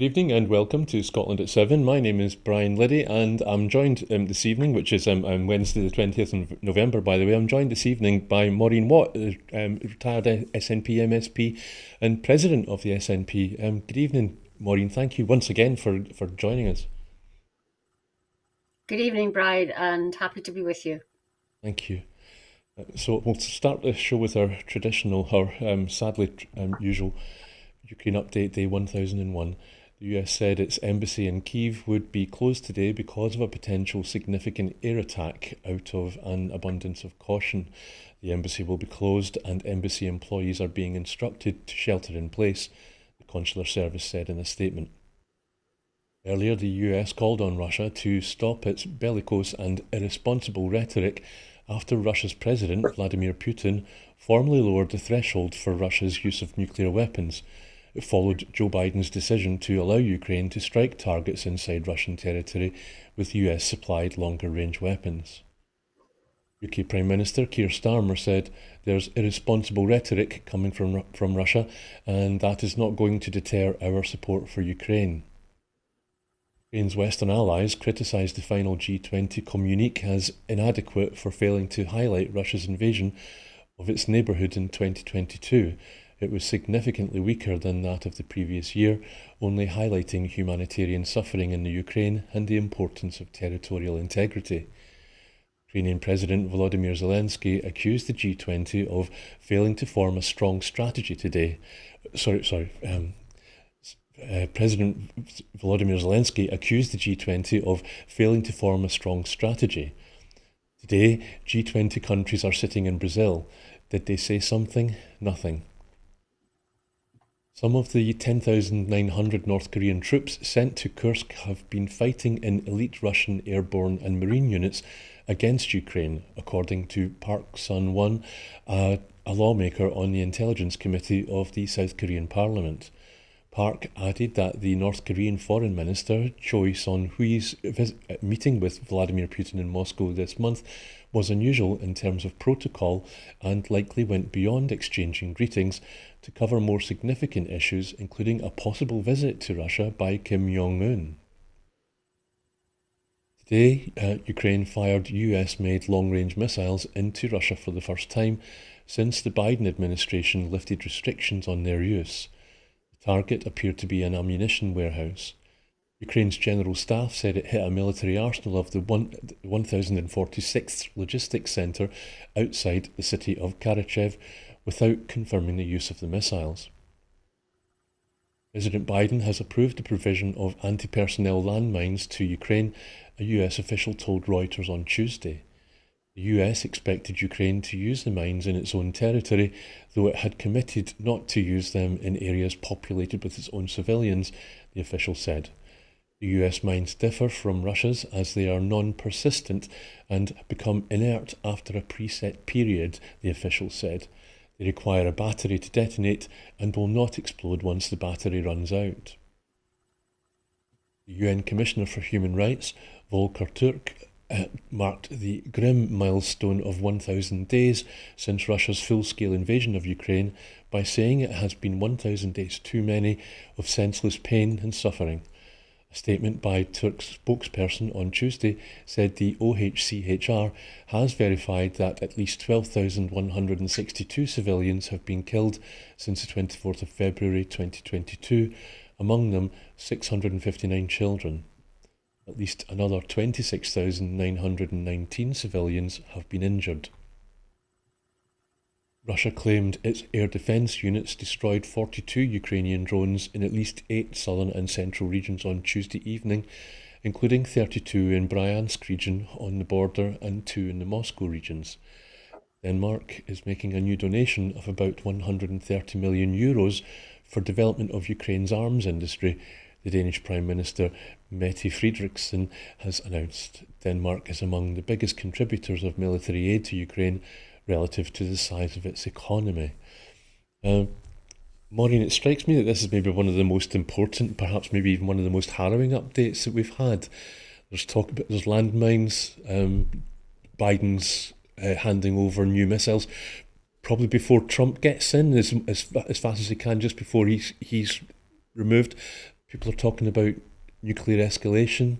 Good evening and welcome to Scotland at 7. My name is Brian Liddy and I'm joined this evening, which is Wednesday the 20th of November, by the way. I'm joined this evening by Maureen Watt, retired SNP MSP and President of the SNP. Good evening, Maureen. Thank you once again for joining us. Good evening, Brian, and happy to be with you. Thank you. So we'll start the show with our traditional, or sadly usual, Ukraine Update Day 1001. The US said its embassy in Kyiv would be closed today because of a potential significant air attack out of an abundance of caution. The embassy will be closed and embassy employees are being instructed to shelter in place, the consular service said in a statement. Earlier, the US called on Russia to stop its bellicose and irresponsible rhetoric after Russia's President, Vladimir Putin, formally lowered the threshold for Russia's use of nuclear weapons. It followed Joe Biden's decision to allow Ukraine to strike targets inside Russian territory with US-supplied longer-range weapons. UK Prime Minister Keir Starmer said there's irresponsible rhetoric coming from Russia and that is not going to deter our support for Ukraine. Ukraine's Western allies criticised the final G20 communique as inadequate for failing to highlight Russia's invasion of its neighbourhood in 2022. It was significantly weaker than that of the previous year, only highlighting humanitarian suffering in the Ukraine and the importance of territorial integrity. Ukrainian President Volodymyr Zelensky accused the G20 of failing to form a strong strategy today. President Volodymyr Zelensky accused the G20 of failing to form a strong strategy. Today, G20 countries are sitting in Brazil. Did they say something? Nothing. Some of the 10,900 North Korean troops sent to Kursk have been fighting in elite Russian airborne and marine units against Ukraine, according to Park Sun-won, a lawmaker on the Intelligence Committee of the South Korean Parliament. Park added that the North Korean Foreign Minister, Choi Son-hui's meeting with Vladimir Putin in Moscow this month was unusual in terms of protocol and likely went beyond exchanging greetings to cover more significant issues, including a possible visit to Russia by Kim Jong-un. Today, Ukraine fired US-made long-range missiles into Russia for the first time since the Biden administration lifted restrictions on their use. The target appeared to be an ammunition warehouse. Ukraine's General Staff said it hit a military arsenal of the 1046th Logistics Centre outside the city of Karachev without confirming the use of the missiles. President Biden has approved the provision of anti-personnel landmines to Ukraine, a US official told Reuters on Tuesday. The US expected Ukraine to use the mines in its own territory, though it had committed not to use them in areas populated with its own civilians, the official said. The US mines differ from Russia's as they are non-persistent and become inert after a preset period, the official said. They require a battery to detonate and will not explode once the battery runs out. The UN Commissioner for Human Rights, Volker Turk, marked the grim milestone of 1,000 days since Russia's full-scale invasion of Ukraine by saying it has been 1,000 days too many of senseless pain and suffering. A statement by Turk's spokesperson on Tuesday said the OHCHR has verified that at least 12,162 civilians have been killed since the 24th of February 2022, among them 659 children. At least another 26,919 civilians have been injured. Russia claimed its air defence units destroyed 42 Ukrainian drones in at least 8 southern and central regions on Tuesday evening, including 32 in Bryansk region on the border and 2 in the Moscow regions. Denmark is making a new donation of about 130 million euros for development of Ukraine's arms industry, the Danish Prime Minister Mette Frederiksen has announced. Denmark is among the biggest contributors of military aid to Ukraine relative to the size of its economy. Maureen, it strikes me that this is maybe one of the most important, perhaps maybe even one of the most harrowing updates that we've had. There's talk about there's landmines, Biden's handing over new missiles, probably before Trump gets in, as fast as he can, just before he's removed. People are talking about nuclear escalation.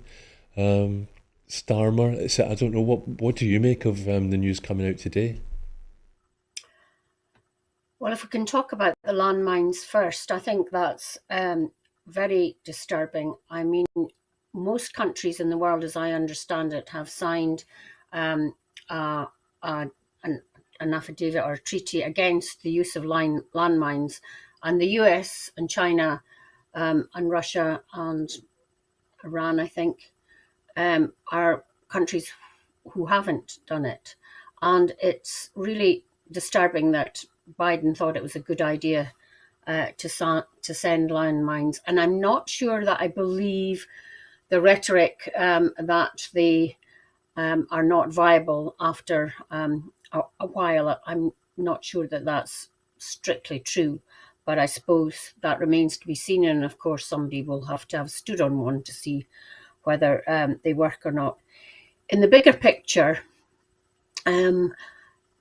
Um, Starmer. I don't know what do you make of the news coming out today? Well, if we can talk about the landmines first, I think that's very disturbing. I mean, most countries in the world, as I understand it, have signed um, uh, uh, an, an affidavit or a treaty against the use of landmines. And the US and China and Russia and Iran, I think, are countries who haven't done it. And it's really disturbing that Biden thought it was a good idea to send landmines. And I'm not sure that I believe the rhetoric that they are not viable after a while. I'm not sure that that's strictly true. But I suppose that remains to be seen. And of course, somebody will have to have stood on one to see whether they work or not. In the bigger picture, um,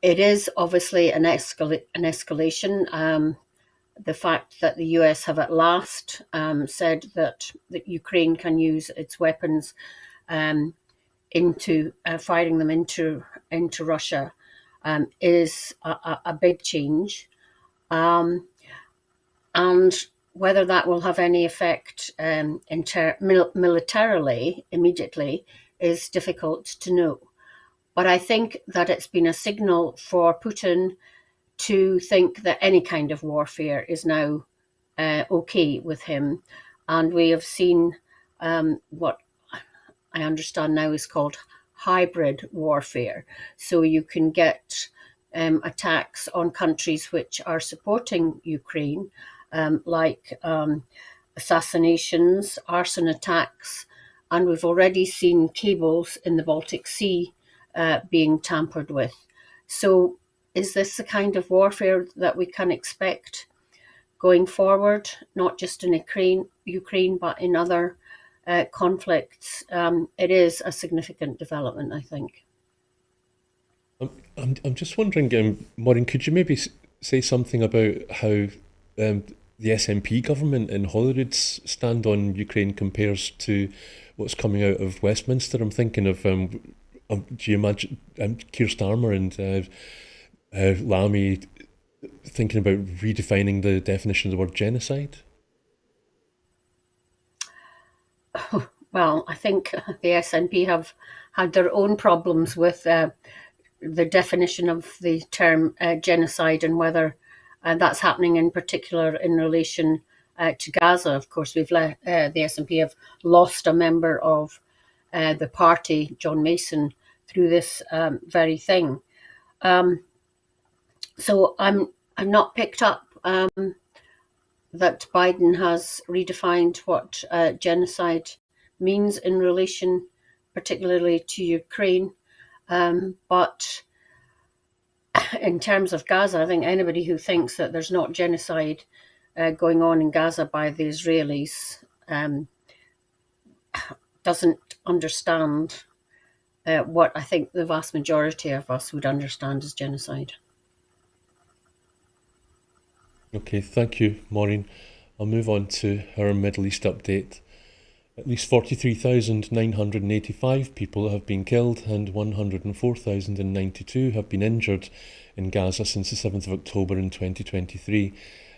it is obviously an escalation. The fact that the US have at last said that Ukraine can use its weapons into firing them into Russia is a big change. And whether that will have any effect militarily immediately is difficult to know. But I think that it's been a signal for Putin to think that any kind of warfare is now okay with him. And we have seen what I understand now is called hybrid warfare. So you can get attacks on countries which are supporting Ukraine, like assassinations, arson attacks, and we've already seen cables in the Baltic Sea being tampered with. So, is this the kind of warfare that we can expect going forward, not just in Ukraine but in other conflicts? It is a significant development, I think. I'm just wondering, Maureen, could you maybe say something about how um, the SNP government in Holyrood's stand on Ukraine compares to what's coming out of Westminster? I'm thinking of, do you imagine Keir Starmer and Lammy thinking about redefining the definition of the word genocide? Well, I think the SNP have had their own problems with the definition of the term genocide and whether that's happening in particular in relation to Gaza. Of course, the SNP have lost a member of the party, John Mason, through this very thing. So I'm not picked up that Biden has redefined what genocide means in relation, particularly to Ukraine. But in terms of Gaza, I think anybody who thinks that there's not genocide going on in Gaza by the Israelis doesn't understand what I think the vast majority of us would understand as genocide. Okay, thank you, Maureen. I'll move on to our Middle East update. At least 43,985 people have been killed and 104,092 have been injured in Gaza since the 7th of October in 2023.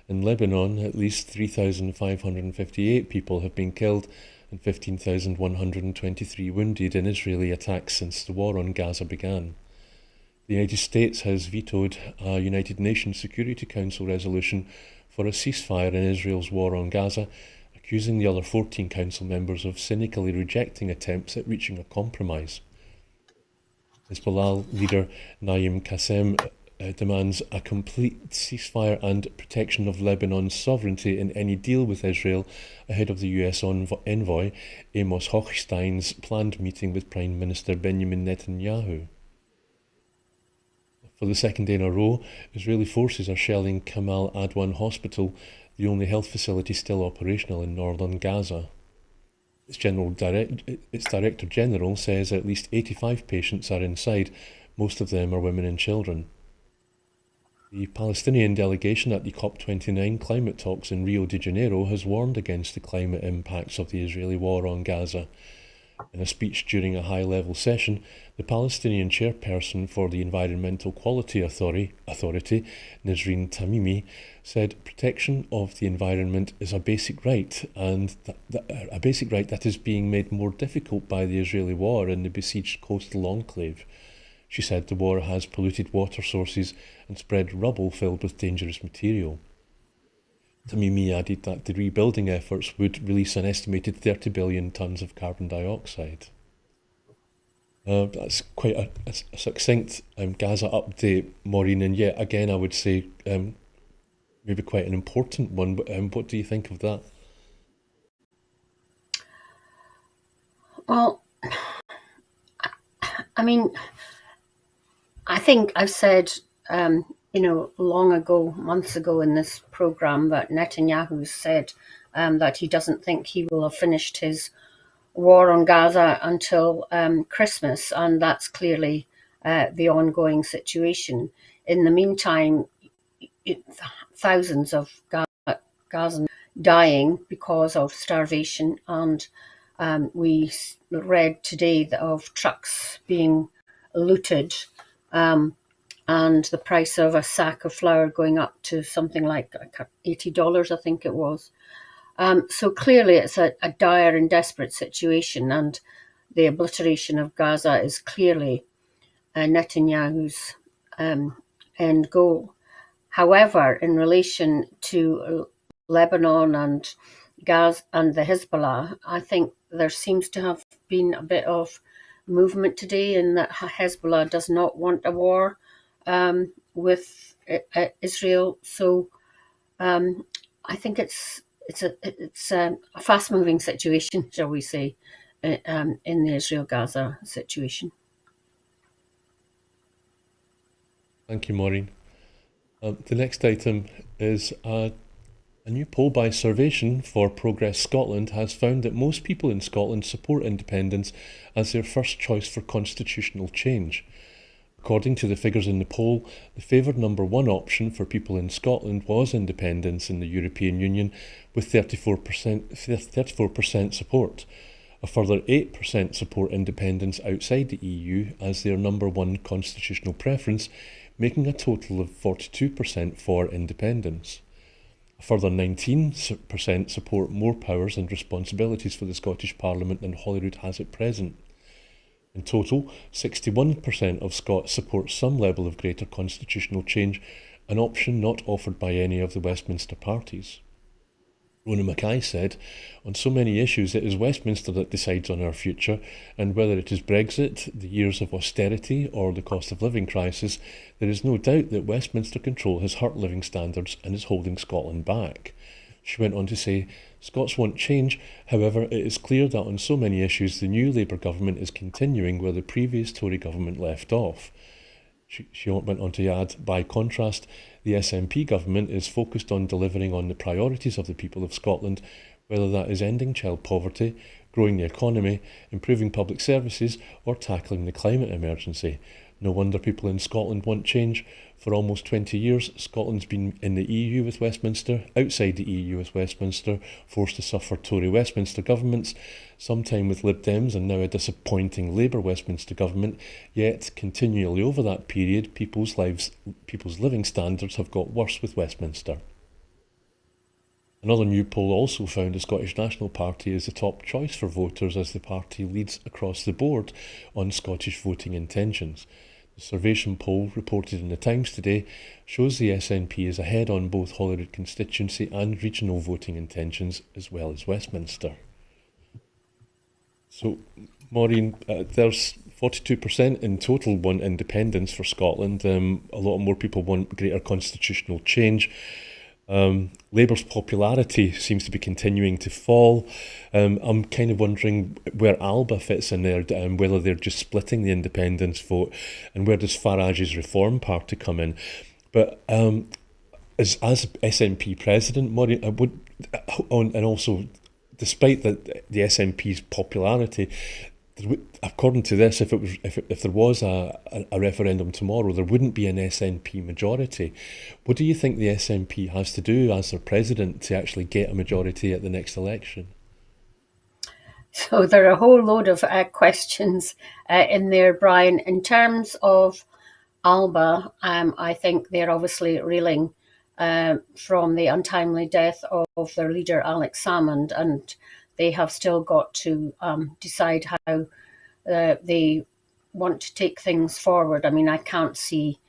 In Lebanon, at least 3,558 people have been killed and 15,123 wounded in Israeli attacks since the war on Gaza began. The United States has vetoed a United Nations Security Council resolution for a ceasefire in Israel's war on Gaza, accusing the other 14 council members of cynically rejecting attempts at reaching a compromise. Hezbollah leader Naim Qassem demands a complete ceasefire and protection of Lebanon's sovereignty in any deal with Israel ahead of the US envoy Amos Hochstein's planned meeting with Prime Minister Benjamin Netanyahu. For the second day in a row, Israeli forces are shelling Kamal Adwan Hospital, the only health facility still operational in northern Gaza. Its Director General says at least 85 patients are inside, most of them are women and children. The Palestinian delegation at the COP29 climate talks in Rio de Janeiro has warned against the climate impacts of the Israeli war on Gaza. In a speech during a high-level session, the Palestinian chairperson for the Environmental Quality Authority, Nisreen Tamimi, said protection of the environment is a basic right, and a basic right that is being made more difficult by the Israeli war in the besieged coastal enclave. She said the war has polluted water sources and spread rubble filled with dangerous material. Tamimi added that the rebuilding efforts would release an estimated 30 billion tonnes of carbon dioxide. That's quite a succinct Gaza update, Maureen, and yet again I would say maybe quite an important one. But what do you think of that? Well, I mean, I think I've said, long ago, months ago in this program, that Netanyahu said that he doesn't think he will have finished his war on Gaza until Christmas, and that's clearly the ongoing situation. In the meantime, thousands of Gazans dying because of starvation, and we read today of trucks being looted, and the price of a sack of flour going up to something like $80, I think it was. So clearly it's a dire and desperate situation, and the obliteration of Gaza is clearly Netanyahu's end goal. However, in relation to Lebanon and Gaza and the Hezbollah, I think there seems to have been a bit of movement today in that Hezbollah does not want a war with Israel. So I think it's a fast-moving situation, shall we say, in the Israel-Gaza situation. Thank you, Maureen. The next item is a new poll by Survation for Progress Scotland has found that most people in Scotland support independence as their first choice for constitutional change. According to the figures in the poll, the favoured number one option for people in Scotland was independence in the European Union, with 34% support. A further 8% support independence outside the EU as their number one constitutional preference, making a total of 42% for independence. A further 19% support more powers and responsibilities for the Scottish Parliament than Holyrood has at present. In total, 61% of Scots support some level of greater constitutional change, an option not offered by any of the Westminster parties. Rona Mackay said, "On so many issues it is Westminster that decides on our future, and whether it is Brexit, the years of austerity or the cost of living crisis, there is no doubt that Westminster control has hurt living standards and is holding Scotland back." She went on to say, "Scots want change, however it is clear that on so many issues the new Labour government is continuing where the previous Tory government left off." She went on to add, "By contrast, the SNP government is focused on delivering on the priorities of the people of Scotland, whether that is ending child poverty, growing the economy, improving public services or tackling the climate emergency. No wonder people in Scotland want change. For almost 20 years, Scotland's been in the EU with Westminster, outside the EU with Westminster, forced to suffer Tory Westminster governments, sometime with Lib Dems and now a disappointing Labour Westminster government, yet continually over that period, people's living standards have got worse with Westminster." Another new poll also found the Scottish National Party is the top choice for voters as the party leads across the board on Scottish voting intentions. The Survation poll, reported in the Times today, shows the SNP is ahead on both Holyrood constituency and regional voting intentions, as well as Westminster. So, Maureen, there's 42% in total want independence for Scotland. A lot more people want greater constitutional change. Labour's popularity seems to be continuing to fall. I'm kind of wondering where Alba fits in there, whether they're just splitting the independence vote, and where does Farage's Reform Party come in. But as SNP president, Maureen, and also despite the SNP's popularity, according to this, if there was a referendum tomorrow, there wouldn't be an SNP majority. What do you think the SNP has to do as their president to actually get a majority at the next election? So there are a whole load of questions in there, Brian. In terms of Alba, I think they're obviously reeling from the untimely death of their leader, Alex Salmond, and they have still got to decide how they want to take things forward. I mean, I can't see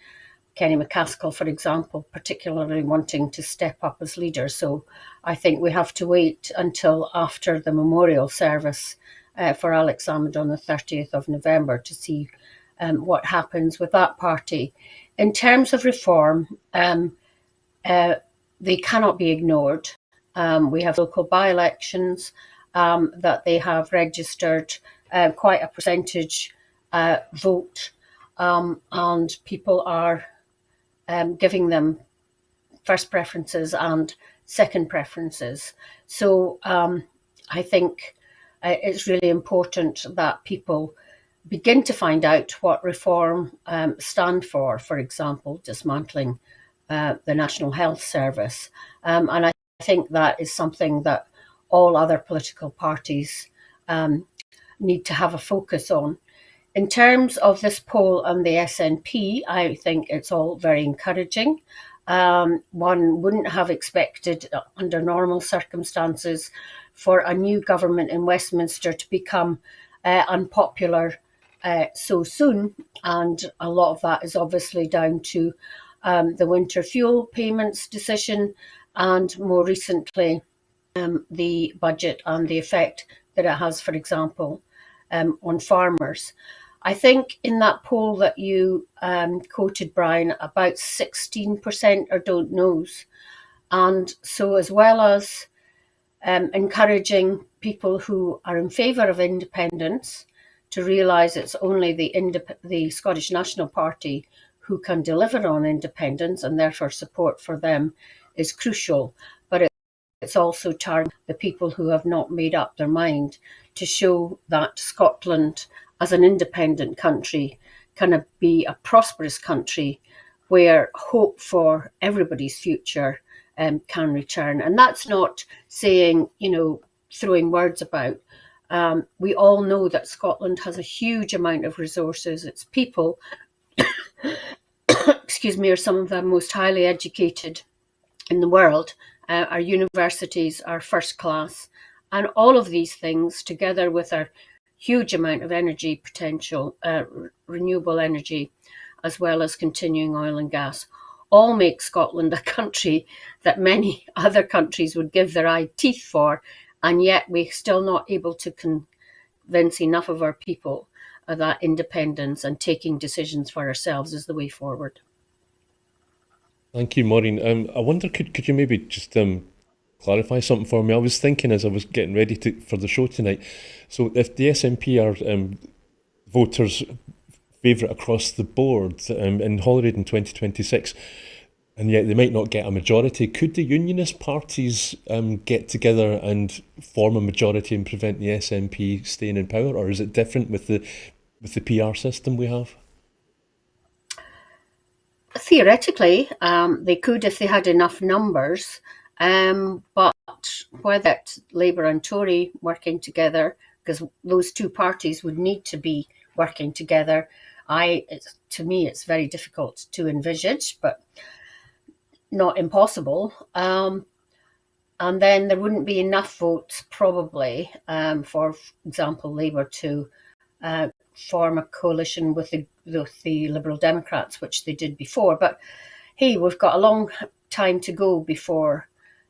Kenny McCaskill, for example, particularly wanting to step up as leader. So I think we have to wait until after the memorial service for Alex Salmond on the 30th of November to see what happens with that party. In terms of reform, they cannot be ignored. We have local by-elections that they have registered quite a percentage vote, and people are giving them first preferences and second preferences. So I think it's really important that people begin to find out what reform stand for example, dismantling the National Health Service. And I think that is something that all other political parties need to have a focus on. In terms of this poll and the SNP, I think it's all very encouraging. One wouldn't have expected, under normal circumstances, for a new government in Westminster to become unpopular so soon. And a lot of that is obviously down to the winter fuel payments decision, and more recently, the budget and the effect that it has, for example, on farmers. I think in that poll that you quoted, Brian, about 16% are don't knows. And so, as well as encouraging people who are in favour of independence to realise it's only the Scottish National Party who can deliver on independence, and therefore support for them is crucial. But it's also targeting the people who have not made up their mind, to show that Scotland, as an independent country, can be a prosperous country where hope for everybody's future can return. And that's not saying, throwing words about. We all know that Scotland has a huge amount of resources. Its people, excuse me, are some of the most highly educated in the world. Our universities are first class. And all of these things, together with our huge amount of energy potential, renewable energy, as well as continuing oil and gas, all make Scotland a country that many other countries would give their eye teeth for, and yet we're still not able to convince enough of our people that independence and taking decisions for ourselves is the way forward. Thank you, Maureen. I wonder, could you maybe just clarify something for me? I was thinking as I was getting ready for the show tonight. So if the SNP are voters' favourite across the board in Holyrood in 2026, and yet they might not get a majority, could the unionist parties get together and form a majority and prevent the SNP staying in power, or is it different with the PR system we have? Theoretically, they could if they had enough numbers, but whether it's Labour and Tory working together, because those two parties would need to be working together, to me it's very difficult to envisage, but not impossible. And then there wouldn't be enough votes probably for example, Labour to form a coalition with the Liberal Democrats, which they did before. But hey, we've got a long time to go before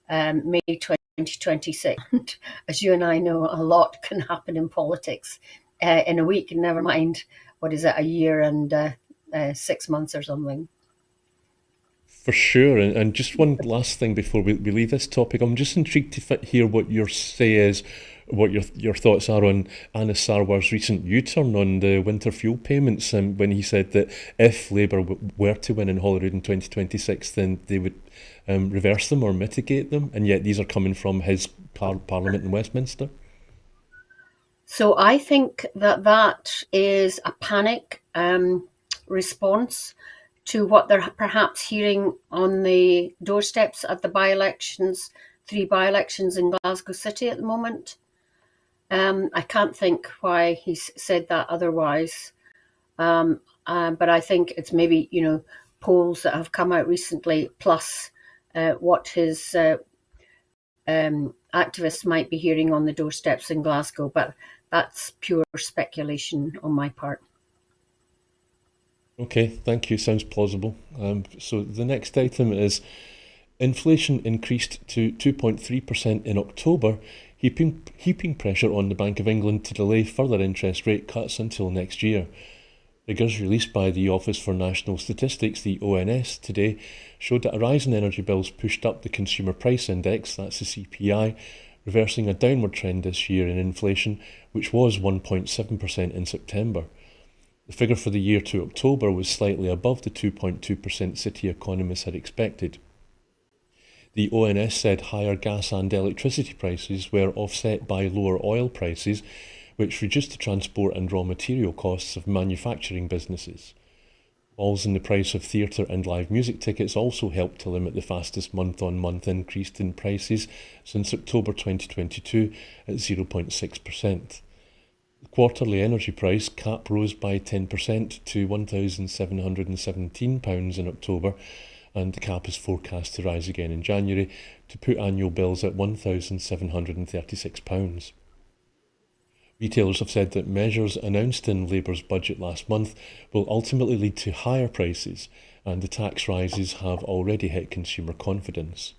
May 2026. As you and I know, a lot can happen in politics in a week, never mind, a year and 6 months or something. For sure, and just one last thing before we leave this topic. I'm just intrigued to hear what your say is, what your thoughts are on Anas Sarwar's recent U-turn on the winter fuel payments, when he said that if Labour were to win in Holyrood in 2026, then they would reverse them or mitigate them, and yet these are coming from his Parliament in Westminster. So I think that that is a panic response to what they're perhaps hearing on the doorsteps at the by-elections, 3 by-elections in Glasgow City at the moment. I can't think why he's said that otherwise. But I think it's maybe, polls that have come out recently, plus what his activists might be hearing on the doorsteps in Glasgow. But that's pure speculation on my part. Okay, thank you. Sounds plausible. So the next item is inflation increased to 2.3% in October, heaping pressure on the Bank of England to delay further interest rate cuts until next year. Figures released by the Office for National Statistics, the ONS, today showed that a rise in energy bills pushed up the Consumer Price Index, that's the CPI, reversing a downward trend this year in inflation, which was 1.7% in September. The figure for the year to October was slightly above the 2.2% city economists had expected. The ONS said higher gas and electricity prices were offset by lower oil prices, which reduced the transport and raw material costs of manufacturing businesses. Falls in the price of theatre and live music tickets also helped to limit the fastest month-on-month increase in prices since October 2022 at 0.6%. The quarterly energy price cap rose by 10% to £1,717 in October, and the cap is forecast to rise again in January to put annual bills at £1,736. Retailers have said that measures announced in Labour's budget last month will ultimately lead to higher prices, and the tax rises have already hit consumer confidence.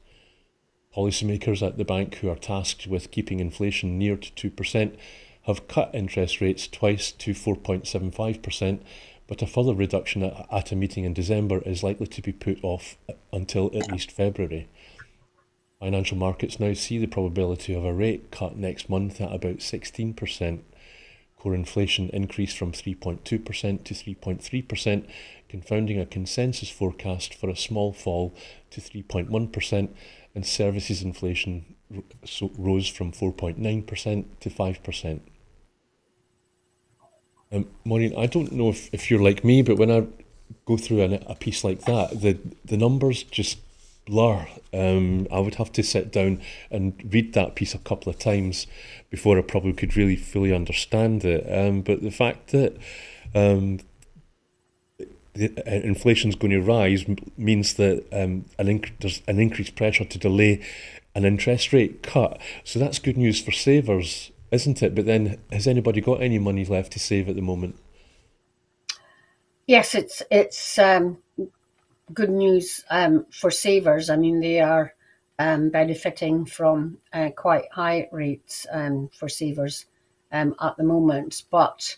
Policymakers at the bank, who are tasked with keeping inflation near to 2%, have cut interest rates twice to 4.75%, but a further reduction at a meeting in December is likely to be put off until at least February. Financial markets now see the probability of a rate cut next month at about 16%. Core inflation increased from 3.2% to 3.3%, confounding a consensus forecast for a small fall to 3.1%, and services inflation rose from 4.9% to 5%. Maureen, I don't know if you're like me, but when I go through a piece like that, the numbers just blur. I would have to sit down and read that piece a couple of times before I probably could really fully understand it. But the fact that inflation's going to rise means that there's an increased pressure to delay an interest rate cut. So that's good news for savers, isn't it? But then, has anybody got any money left to save at the moment? Yes, it's good news for savers. I mean, they are benefiting from quite high rates for savers at the moment. But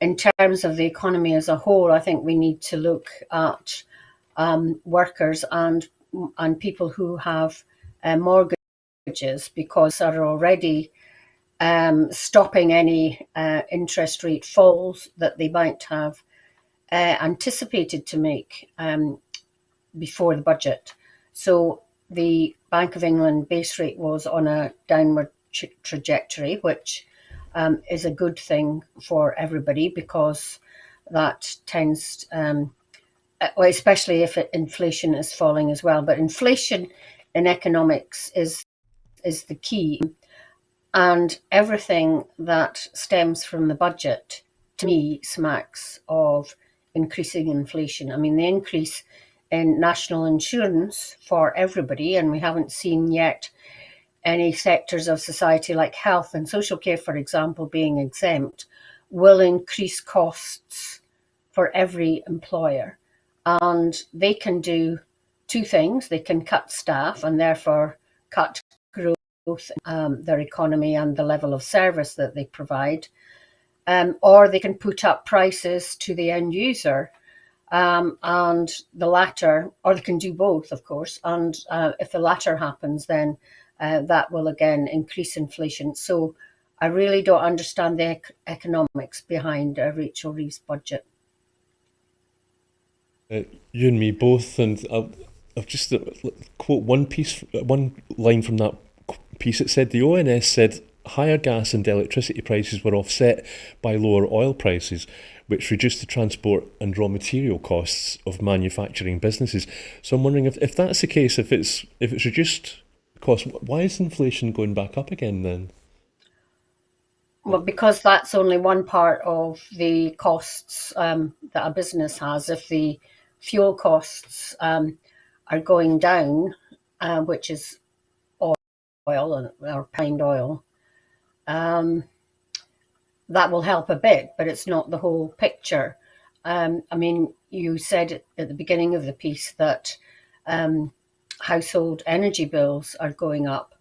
in terms of the economy as a whole, I think we need to look at workers and people who have mortgages, because are already stopping any interest rate falls that they might have anticipated to make before the budget. So the Bank of England base rate was on a downward trajectory, which is a good thing for everybody, because that tends, well, especially if inflation is falling as well. But inflation in economics is the key, and everything that stems from the budget, to me, smacks of increasing inflation. I mean, the increase in national insurance for everybody, and we haven't seen yet any sectors of society like health and social care, for example, being exempt, will increase costs for every employer. And they can do two things. They can cut staff and therefore cut growth, their economy and the level of service that they provide, or they can put up prices to the end user. And the latter, or they can do both, of course. And if the latter happens, then that will again increase inflation. So I really don't understand the economics behind Rachel Reeves' budget. You and me both, and I've just quote one line from that piece. It said the ONS said higher gas and electricity prices were offset by lower oil prices, which reduced the transport and raw material costs of manufacturing businesses. So I'm wondering if that's the case, if it's reduced costs, why is inflation going back up again then? Well, because that's only one part of the costs that a business has. If the fuel costs are going down, which is oil or refined oil, um, that will help a bit, but it's not the whole picture. I mean, you said at the beginning of the piece that household energy bills are going up,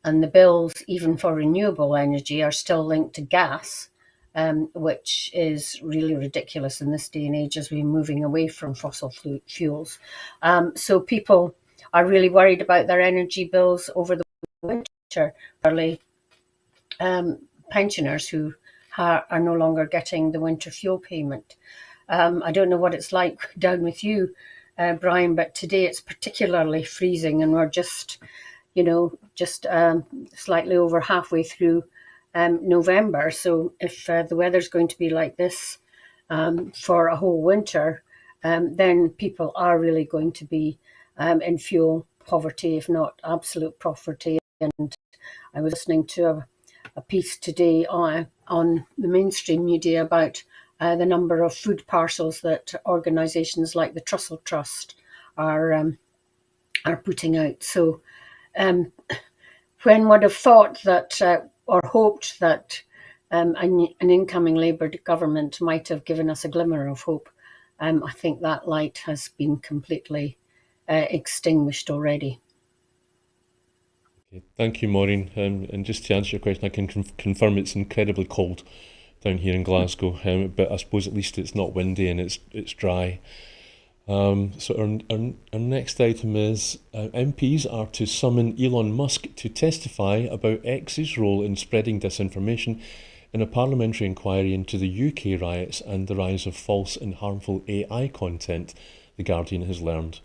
and the bills, even for renewable energy, are still linked to gas, which is really ridiculous in this day and age as we're moving away from fossil fuels. So people are really worried about their energy bills over the winter, early pensioners who are no longer getting the winter fuel payment. I don't know what it's like down with you, Brian, but today it's particularly freezing, and we're just slightly over halfway through November. So if the weather's going to be like this for a whole winter, then people are really going to be in fuel poverty, if not absolute poverty. And I was listening to a piece today on the mainstream media about the number of food parcels that organisations like the Trussell Trust are putting out. So when would have thought that or hoped that an incoming Labour government might have given us a glimmer of hope, I think that light has been completely extinguished already. Okay, thank you, Maureen. And just to answer your question, I can confirm it's incredibly cold down here in Glasgow, but I suppose at least it's not windy and it's dry. So our next item is MPs are to summon Elon Musk to testify about X's role in spreading disinformation in a parliamentary inquiry into the UK riots and the rise of false and harmful AI content, The Guardian has learned.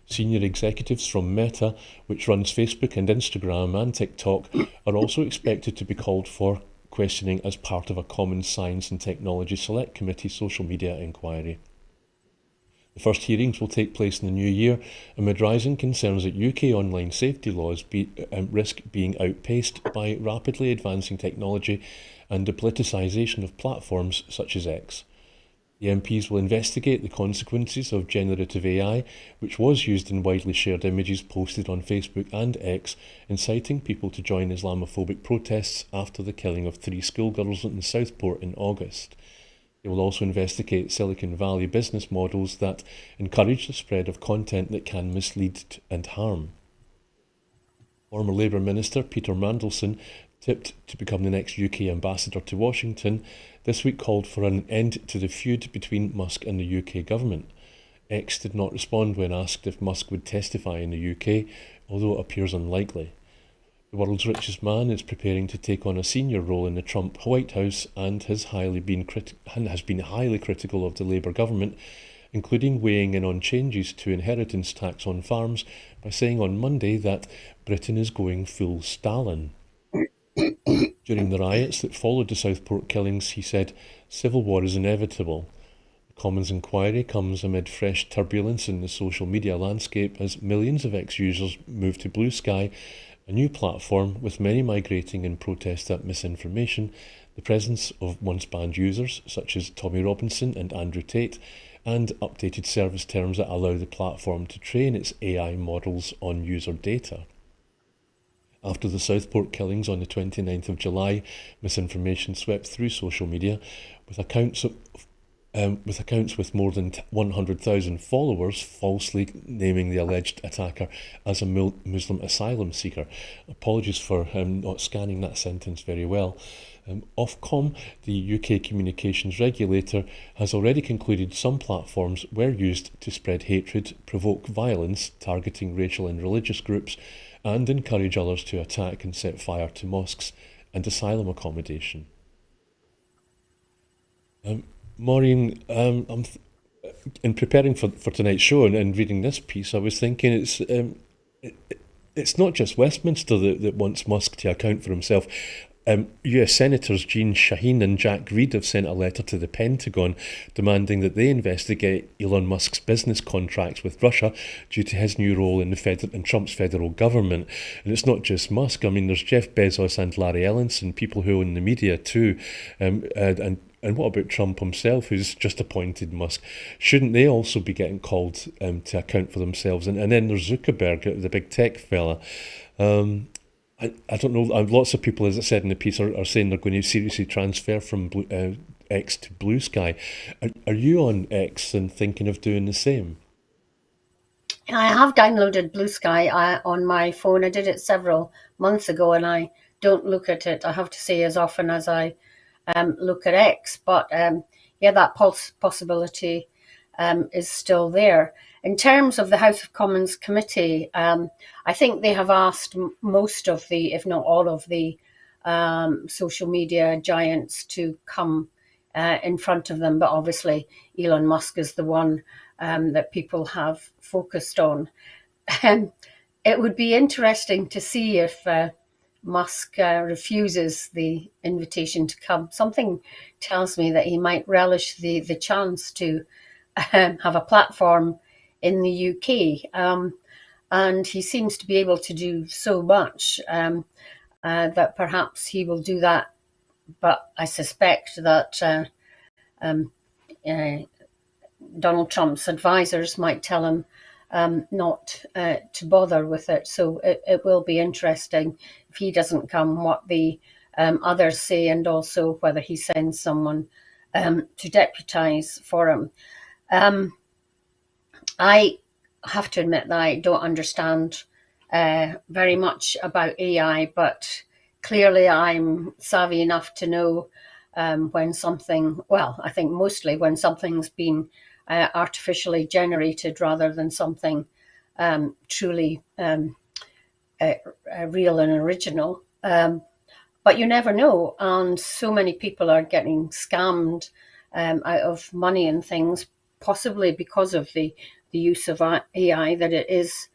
Senior executives from Meta, which runs Facebook and Instagram and TikTok, are also expected to be called for questioning as part of a Common Science and Technology Select Committee social media inquiry. The first hearings will take place in the new year amid rising concerns that UK online safety laws risk being outpaced by rapidly advancing technology and the politicisation of platforms such as X. The MPs will investigate the consequences of generative AI, which was used in widely shared images posted on Facebook and X, inciting people to join Islamophobic protests after the killing of 3 schoolgirls in Southport in August. They will also investigate Silicon Valley business models that encourage the spread of content that can mislead and harm. Former Labour Minister Peter Mandelson, tipped to become the next UK ambassador to Washington, this week called for an end to the feud between Musk and the UK government. X did not respond when asked if Musk would testify in the UK, although it appears unlikely. The world's richest man is preparing to take on a senior role in the Trump White House and has been highly critical of the Labour government, including weighing in on changes to inheritance tax on farms by saying on Monday that Britain is going full Stalin. During the riots that followed the Southport killings, he said, "Civil war is inevitable." The Commons inquiry comes amid fresh turbulence in the social media landscape as millions of ex-users move to Blue Sky, a new platform with many migrating in protest at misinformation, the presence of once banned users such as Tommy Robinson and Andrew Tate, and updated service terms that allow the platform to train its AI models on user data. After the Southport killings on the 29th of July, misinformation swept through social media, with accounts with more than 100,000 followers falsely naming the alleged attacker as a Muslim asylum seeker. Apologies for not scanning that sentence very well. Ofcom, the UK communications regulator, has already concluded some platforms were used to spread hatred, provoke violence, targeting racial and religious groups, and encourage others to attack and set fire to mosques and asylum accommodation. Maureen, in preparing for tonight's show and reading this piece, I was thinking it's not just Westminster that wants Musk to account for himself. US Senators Jean Shaheen and Jack Reed have sent a letter to the Pentagon demanding that they investigate Elon Musk's business contracts with Russia due to his new role in Trump's federal government. And it's not just Musk. I mean, there's Jeff Bezos and Larry Ellison, people who own the media too. And what about Trump himself, who's just appointed Musk? Shouldn't they also be getting called to account for themselves? And then there's Zuckerberg, the big tech fella. I don't know. Lots of people, as I said in the piece, are saying they're going to seriously transfer from X to Blue Sky. Are you on X and thinking of doing the same? I have downloaded Blue Sky on my phone. I did it several months ago, and I don't look at it, I have to say, as often as I look at X. But yeah, that possibility is still there. In terms of the House of Commons committee, I think they have asked most of the, if not all of the social media giants to come in front of them. But obviously, Elon Musk is the one that people have focused on. It would be interesting to see if Musk refuses the invitation to come. Something tells me that he might relish the chance to have a platform in the UK. And he seems to be able to do so much that perhaps he will do that. But I suspect that Donald Trump's advisors might tell him not to bother with it. So it will be interesting if he doesn't come, what the others say, and also whether he sends someone to deputise for him. I have to admit that I don't understand very much about AI, but clearly I'm savvy enough to know when something, well, I think mostly when something's been artificially generated rather than something truly real and original. But you never know, and so many people are getting scammed out of money and things, possibly because of the use of AI, that it is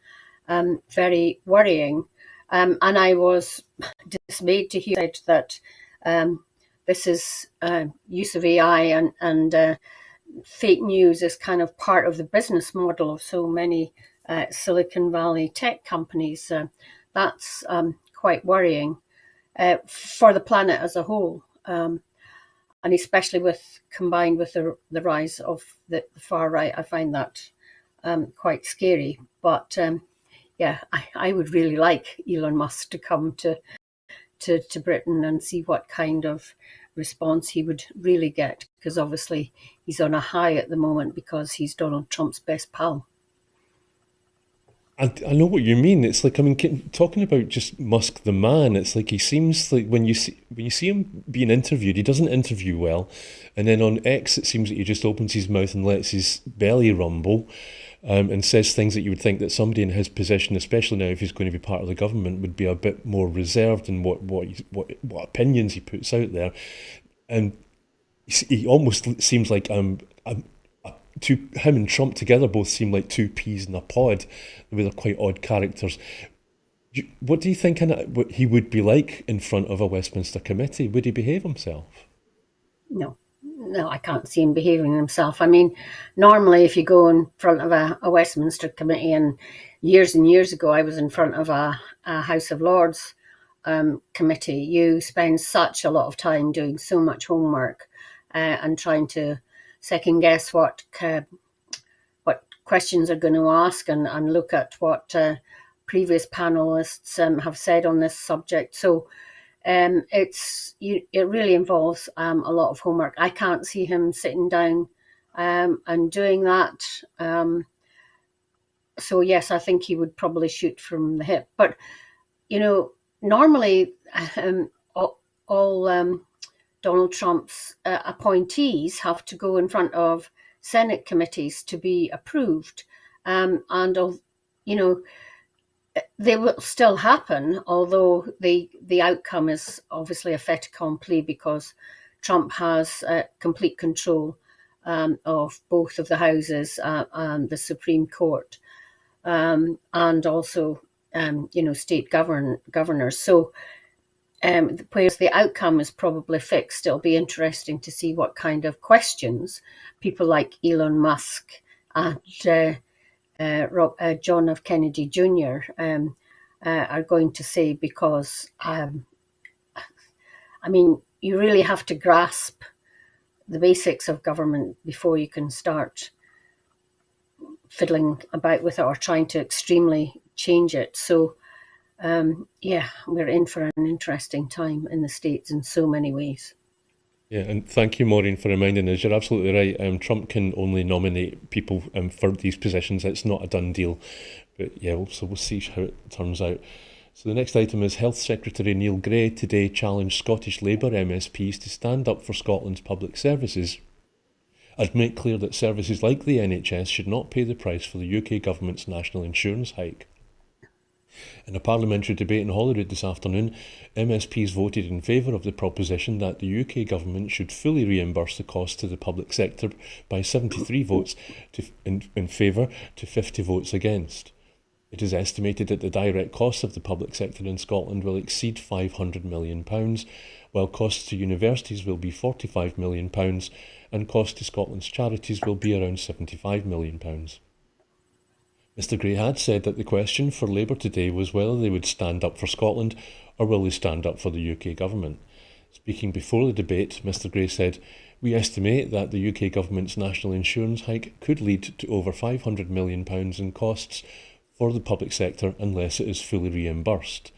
very worrying. And I was dismayed to hear that this is use of AI and fake news is kind of part of the business model of so many Silicon Valley tech companies. That's quite worrying for the planet as a whole. And especially combined with the rise of the far right, I find that quite scary. But yeah, I would really like Elon Musk to come to Britain and see what kind of response he would really get, because obviously he's on a high at the moment because he's Donald Trump's best pal. I know what you mean. It's like, I mean, talking about just Musk the man, it's like he seems like when you see him being interviewed, he doesn't interview well, and then on X it seems that he just opens his mouth and lets his belly rumble, and says things that you would think that somebody in his position, especially now if he's going to be part of the government, would be a bit more reserved in what opinions he puts out there, and he almost seems like him and Trump together both seem like two peas in a pod. They're quite odd characters. What do you think what he would be like in front of a Westminster committee? Would he behave himself? No, I can't see him behaving himself. I mean, normally if you go in front of a Westminster committee, and years ago I was in front of a House of Lords committee, you spend such a lot of time doing so much homework and trying to second guess what questions are going to ask and look at what previous panelists have said on this subject. So it really involves a lot of homework. I can't see him sitting down and doing that. So yes, I think he would probably shoot from the hip. But normally all Donald Trump's appointees have to go in front of Senate committees to be approved, and they will still happen, although the outcome is obviously a fait accompli because Trump has complete control of both of the houses and the Supreme Court, and also state governors. So whereas the outcome is probably fixed. It'll be interesting to see what kind of questions people like Elon Musk and John F. Kennedy Jr. Are going to say, because you really have to grasp the basics of government before you can start fiddling about with it or trying to extremely change it. So we're in for an interesting time in the States in so many ways. Yeah, and thank you, Maureen, for reminding us. You're absolutely right. Trump can only nominate people for these positions. It's not a done deal. But yeah, so we'll see how it turns out. So the next item is Health Secretary Neil Gray today challenged Scottish Labour MSPs to stand up for Scotland's public services and make clear that services like the NHS should not pay the price for the UK government's national insurance hike. In a parliamentary debate in Holyrood this afternoon, MSPs voted in favour of the proposition that the UK government should fully reimburse the cost to the public sector by 73 votes in favour to 50 votes against. It is estimated that the direct costs of the public sector in Scotland will exceed £500 million, while costs to universities will be £45 million and costs to Scotland's charities will be around £75 million. Mr Gray had said that the question for Labour today was whether they would stand up for Scotland or will they stand up for the UK government. Speaking before the debate, Mr Gray said, "We estimate that the UK government's national insurance hike could lead to over £500 million in costs for the public sector unless it is fully reimbursed."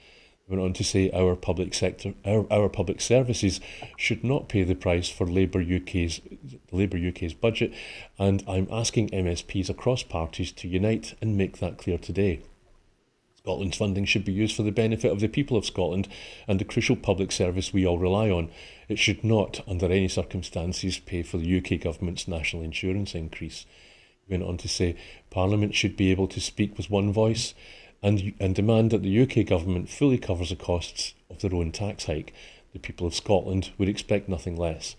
He went on to say our public services should not pay the price for Labour UK's budget, and I'm asking MSPs across parties to unite and make that clear today. Scotland's funding should be used for the benefit of the people of Scotland and the crucial public service we all rely on. It should not, under any circumstances, pay for the UK government's national insurance increase. He went on to say Parliament should be able to speak with one voice and demand that the UK government fully covers the costs of their own tax hike. The people of Scotland would expect nothing less.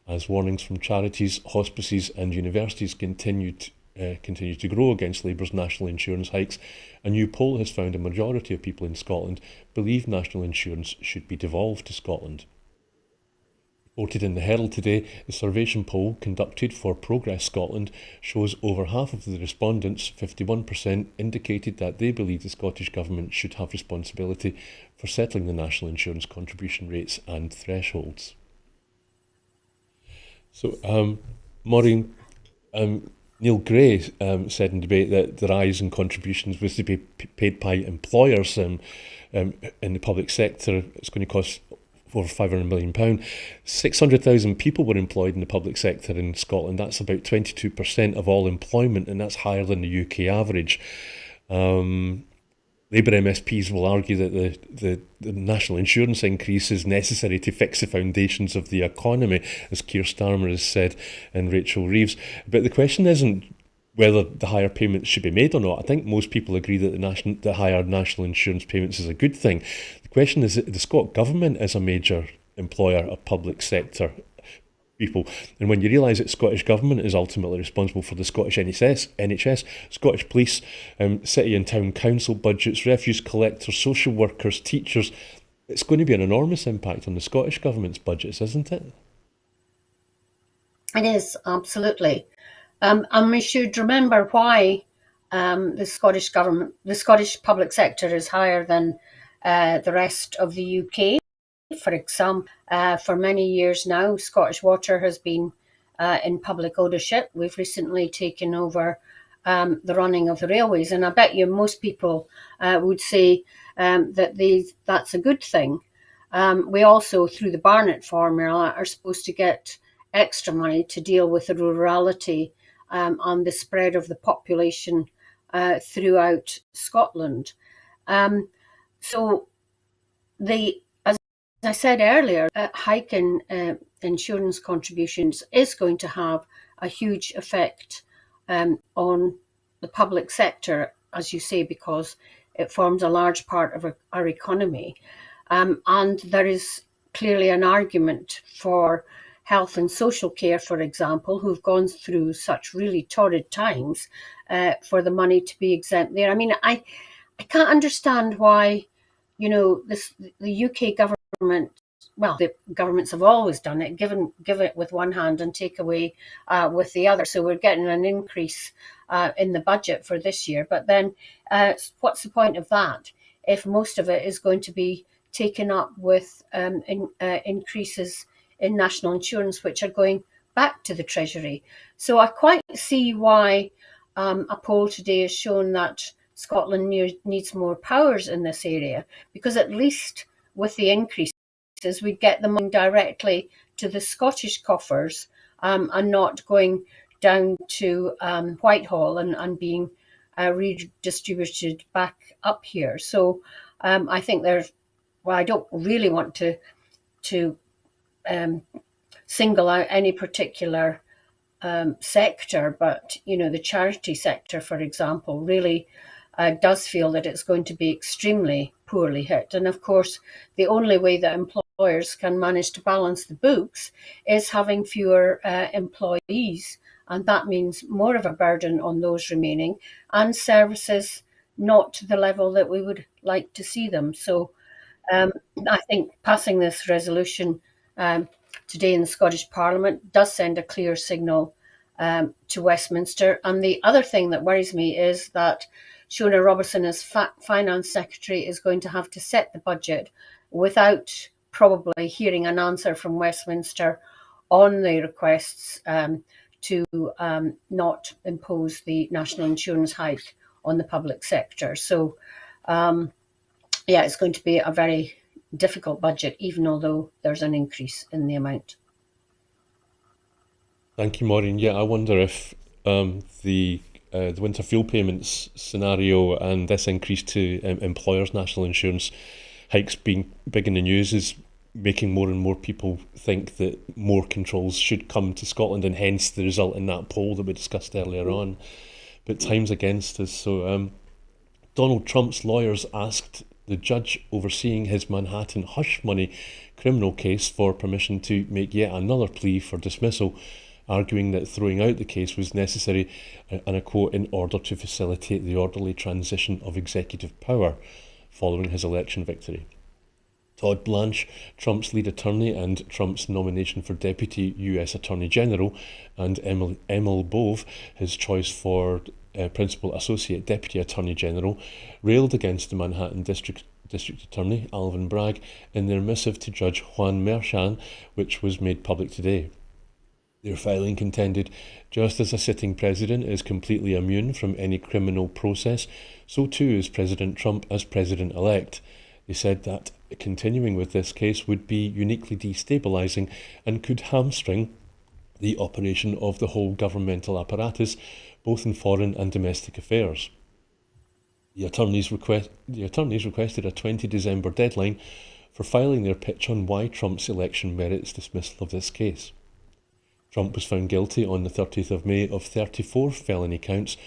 As warnings from charities, hospices and universities continue to grow against Labour's national insurance hikes, a new poll has found a majority of people in Scotland believe national insurance should be devolved to Scotland. Reported in the Herald today, the Survation poll conducted for Progress Scotland shows over half of the respondents, 51%, indicated that they believe the Scottish Government should have responsibility for settling the national insurance contribution rates and thresholds. So, Maureen, Neil Gray said in debate that the rise in contributions was to be paid by employers in the public sector. It's going to cost over £500 million. 600,000 people were employed in the public sector in Scotland. That's about 22% of all employment, and that's higher than the UK average. Labour MSPs will argue that the national insurance increase is necessary to fix the foundations of the economy, as Keir Starmer has said and Rachel Reeves. But the question isn't whether the higher payments should be made or not. I think most people agree that the higher national insurance payments is a good thing. The question is that the Scottish Government is a major employer of public sector people. And when you realise that Scottish Government is ultimately responsible for the Scottish NHS, Scottish Police, City and Town Council budgets, refuse collectors, social workers, teachers, it's going to be an enormous impact on the Scottish Government's budgets, isn't it? It is, absolutely. And we should remember why the Scottish Government, the Scottish public sector is higher than the rest of the UK. For example, for many years now, Scottish Water has been in public ownership. We've recently taken over the running of the railways, and I bet you most people would say that's a good thing. We also, through the Barnett formula, are supposed to get extra money to deal with the rurality and the spread of the population throughout Scotland. So as I said earlier, a hike in insurance contributions is going to have a huge effect on the public sector, as you say, because it forms a large part of our economy. And there is clearly an argument for health and social care, for example, who've gone through such really torrid times, for the money to be exempt there. I mean, I can't understand why, the UK government well, the governments have always done it, give it with one hand and take away with the other. So we're getting an increase in the budget for this year. But then what's the point of that if most of it is going to be taken up with increases in national insurance, which are going back to the Treasury? So I quite see why a poll today has shown that Scotland needs more powers in this area, because at least with the increases, we'd get the money directly to the Scottish coffers and not going down to Whitehall and being redistributed back up here. So I think I don't really want to single out any particular sector, but the charity sector, for example, really does feel that it's going to be extremely poorly hit. And of course, the only way that employers can manage to balance the books is having fewer employees, and that means more of a burden on those remaining and services not to the level that we would like to see them. So I think passing this resolution today in the Scottish Parliament does send a clear signal to Westminster. And the other thing that worries me is that Shona Robertson, as Finance Secretary, is going to have to set the budget without probably hearing an answer from Westminster on the requests to not impose the national insurance hike on the public sector. So, it's going to be a very difficult budget, even although there's an increase in the amount. Thank you, Maureen. Yeah, I wonder if the winter fuel payments scenario and this increase to employers' national insurance hikes being big in the news is making more and more people think that more controls should come to Scotland, and hence the result in that poll that we discussed earlier on. But time's against us. So Donald Trump's lawyers asked the judge overseeing his Manhattan hush money criminal case for permission to make yet another plea for dismissal, arguing that throwing out the case was necessary, and I quote, in order to facilitate the orderly transition of executive power following his election victory. Todd Blanche, Trump's lead attorney and Trump's nomination for Deputy US Attorney General, and Emil Bove, his choice for Principal Associate Deputy Attorney General, railed against the Manhattan District Attorney, Alvin Bragg, in their missive to Judge Juan Merchan, which was made public today. Their filing contended, just as a sitting president is completely immune from any criminal process, so too is President Trump as president-elect. They said that continuing with this case would be uniquely destabilising and could hamstring the operation of the whole governmental apparatus, both in foreign and domestic affairs. The attorneys requested a 20 December deadline for filing their pitch on why Trump's election merits dismissal of this case. Trump was found guilty on the 30th of May of 34 felony counts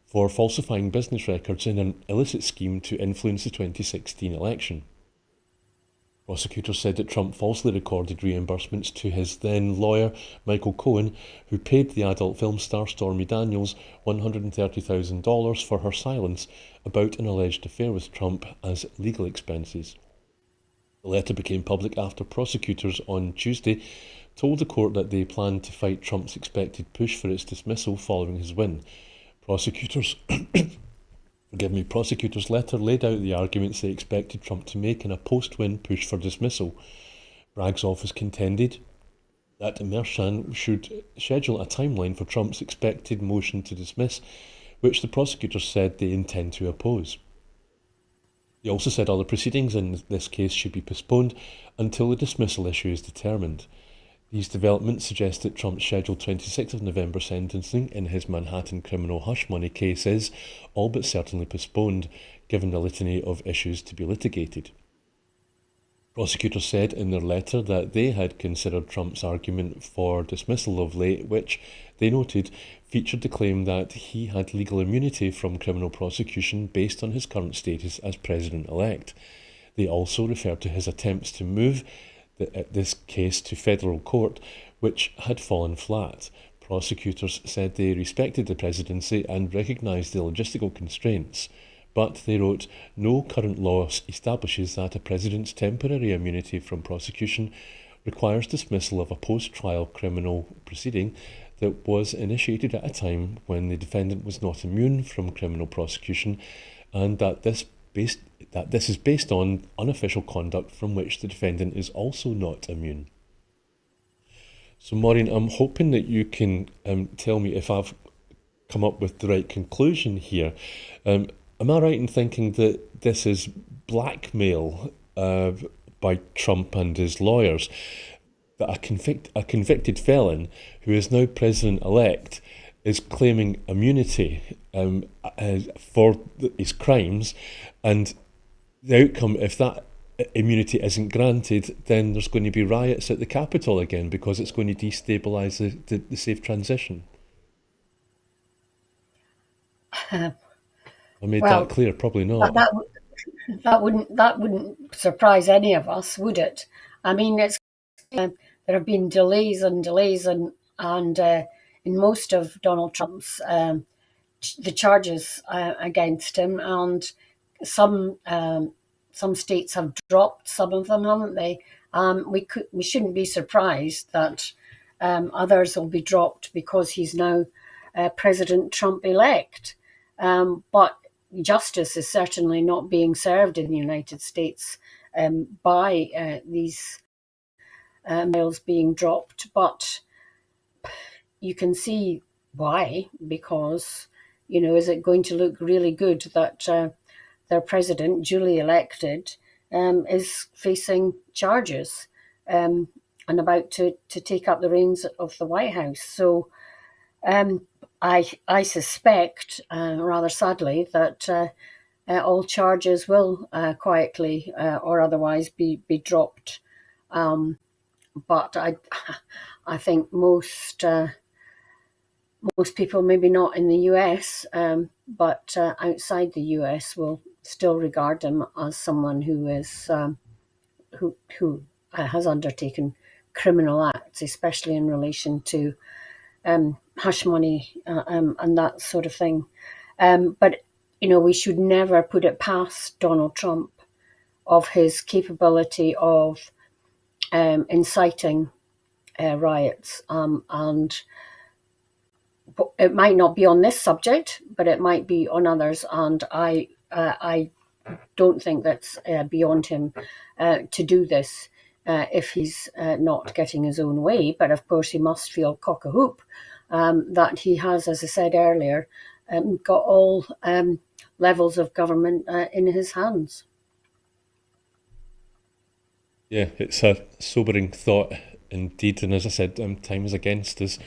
for falsifying business records in an illicit scheme to influence the 2016 election. Prosecutors said that Trump falsely recorded reimbursements to his then lawyer, Michael Cohen, who paid the adult film star Stormy Daniels $130,000 for her silence about an alleged affair with Trump as legal expenses. The letter became public after prosecutors on Tuesday told the court that they planned to fight Trump's expected push for its dismissal following his win. Prosecutors' letter laid out the arguments they expected Trump to make in a post-win push for dismissal. Bragg's office contended that Merchan should schedule a timeline for Trump's expected motion to dismiss, which the prosecutors said they intend to oppose. They also said other proceedings in this case should be postponed until the dismissal issue is determined. These developments suggest that Trump's scheduled 26th of November sentencing in his Manhattan criminal hush money case is all but certainly postponed, given the litany of issues to be litigated. Prosecutors said in their letter that they had considered Trump's argument for dismissal of late, which, they noted, featured the claim that he had legal immunity from criminal prosecution based on his current status as president-elect. They also referred to his attempts to move this case to federal court, which had fallen flat. Prosecutors said they respected the presidency and recognised the logistical constraints. But they wrote, no current law establishes that a president's temporary immunity from prosecution requires dismissal of a post-trial criminal proceeding that was initiated at a time when the defendant was not immune from criminal prosecution, and that this is based on unofficial conduct from which the defendant is also not immune. So Maureen, I'm hoping that you can tell me if I've come up with the right conclusion here. Am I right in thinking that this is blackmail by Trump and his lawyers? That a convicted felon who is now president-elect is claiming immunity for his crimes, and the outcome, if that immunity isn't granted, then there's going to be riots at the Capitol again because it's going to destabilise the safe transition. I made that clear, probably not. That wouldn't surprise any of us, would it? I mean, it's there have been delays and in most of Donald Trump's the charges against him, and some states have dropped some of them, haven't they? We shouldn't be surprised that others will be dropped because he's now President Trump-elect. But justice is certainly not being served in the United States by these bills being dropped. But you can see why, because, is it going to look really good that their president, duly elected, is facing charges and about to take up the reins of the White House? So I suspect, rather sadly, that all charges will quietly or otherwise be dropped. But I think most people, maybe not in the US, but outside the US, will still regard him as someone who is who has undertaken criminal acts, especially in relation to hush money and that sort of thing. But we should never put it past Donald Trump of his capability of inciting riots, and it might not be on this subject, but it might be on others. And I don't think that's beyond him to do this if he's not getting his own way. But of course, he must feel cock-a-hoop that he has, as I said earlier, got all levels of government in his hands. Yeah, it's a sobering thought indeed. And as I said, time is against us.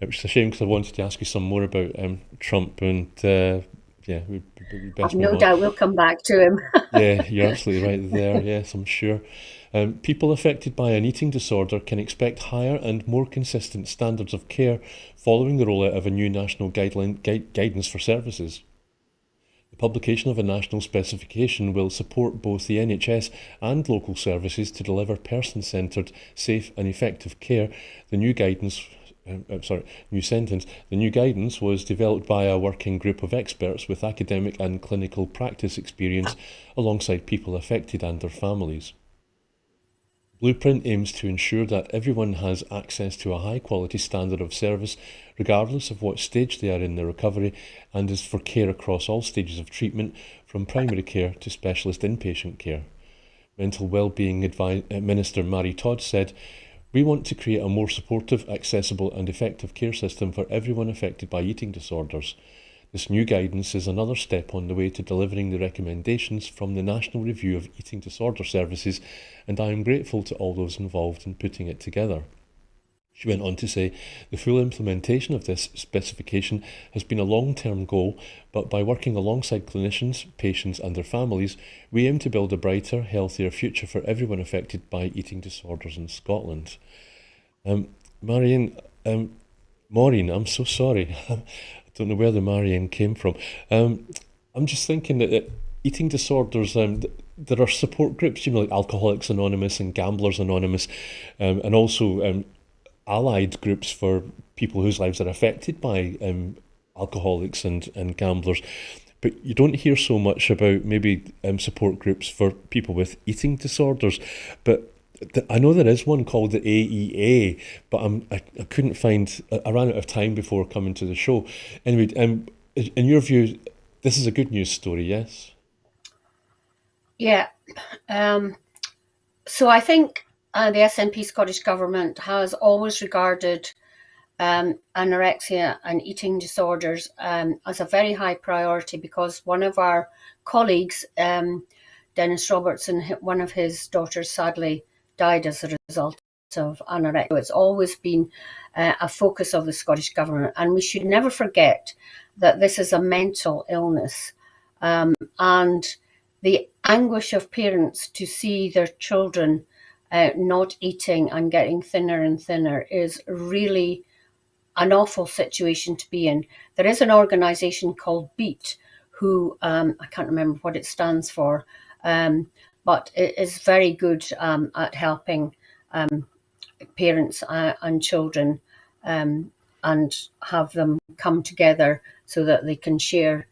It was a shame because I wanted to ask you some more about Trump, and we best I've no doubt we'll come back to him. Yeah, you're absolutely right there. Yes, I'm sure. People affected by an eating disorder can expect higher and more consistent standards of care following the rollout of a new national guidance for services. The publication of a national specification will support both the NHS and local services to deliver person-centred, safe and effective care. The new guidance The new guidance was developed by a working group of experts with academic and clinical practice experience alongside people affected and their families. Blueprint aims to ensure that everyone has access to a high-quality standard of service, regardless of what stage they are in their recovery, and is for care across all stages of treatment, from primary care to specialist inpatient care. Mental Wellbeing Minister Mary Todd said, "We want to create a more supportive, accessible and effective care system for everyone affected by eating disorders. This new guidance is another step on the way to delivering the recommendations from the National Review of Eating Disorder Services, and I am grateful to all those involved in putting it together." She went on to say, "The full implementation of this specification has been a long-term goal, but by working alongside clinicians, patients and their families, we aim to build a brighter, healthier future for everyone affected by eating disorders in Scotland." Maureen, I'm so sorry. I don't know where the Marion came from. I'm just thinking that eating disorders, there are support groups, like Alcoholics Anonymous and Gamblers Anonymous, and also allied groups for people whose lives are affected by alcoholics and gamblers. but you don't hear so much about maybe support groups for people with eating disorders. But I know there is one called the AEA, but I couldn't find. I ran out of time before coming to the show. Anyway, in your view, this is a good news story, yes? Yeah. Um, so I think the SNP Scottish Government has always regarded anorexia and eating disorders as a very high priority, because one of our colleagues, Dennis Robertson, one of his daughters sadly died as a result of anorexia. It's always been a focus of the Scottish Government, and we should never forget that this is a mental illness, and the anguish of parents to see their children not eating and getting thinner and thinner is really an awful situation to be in. There is an organisation called BEAT, who I can't remember what it stands for, but it is very good at helping parents and children, and have them come together so that they can share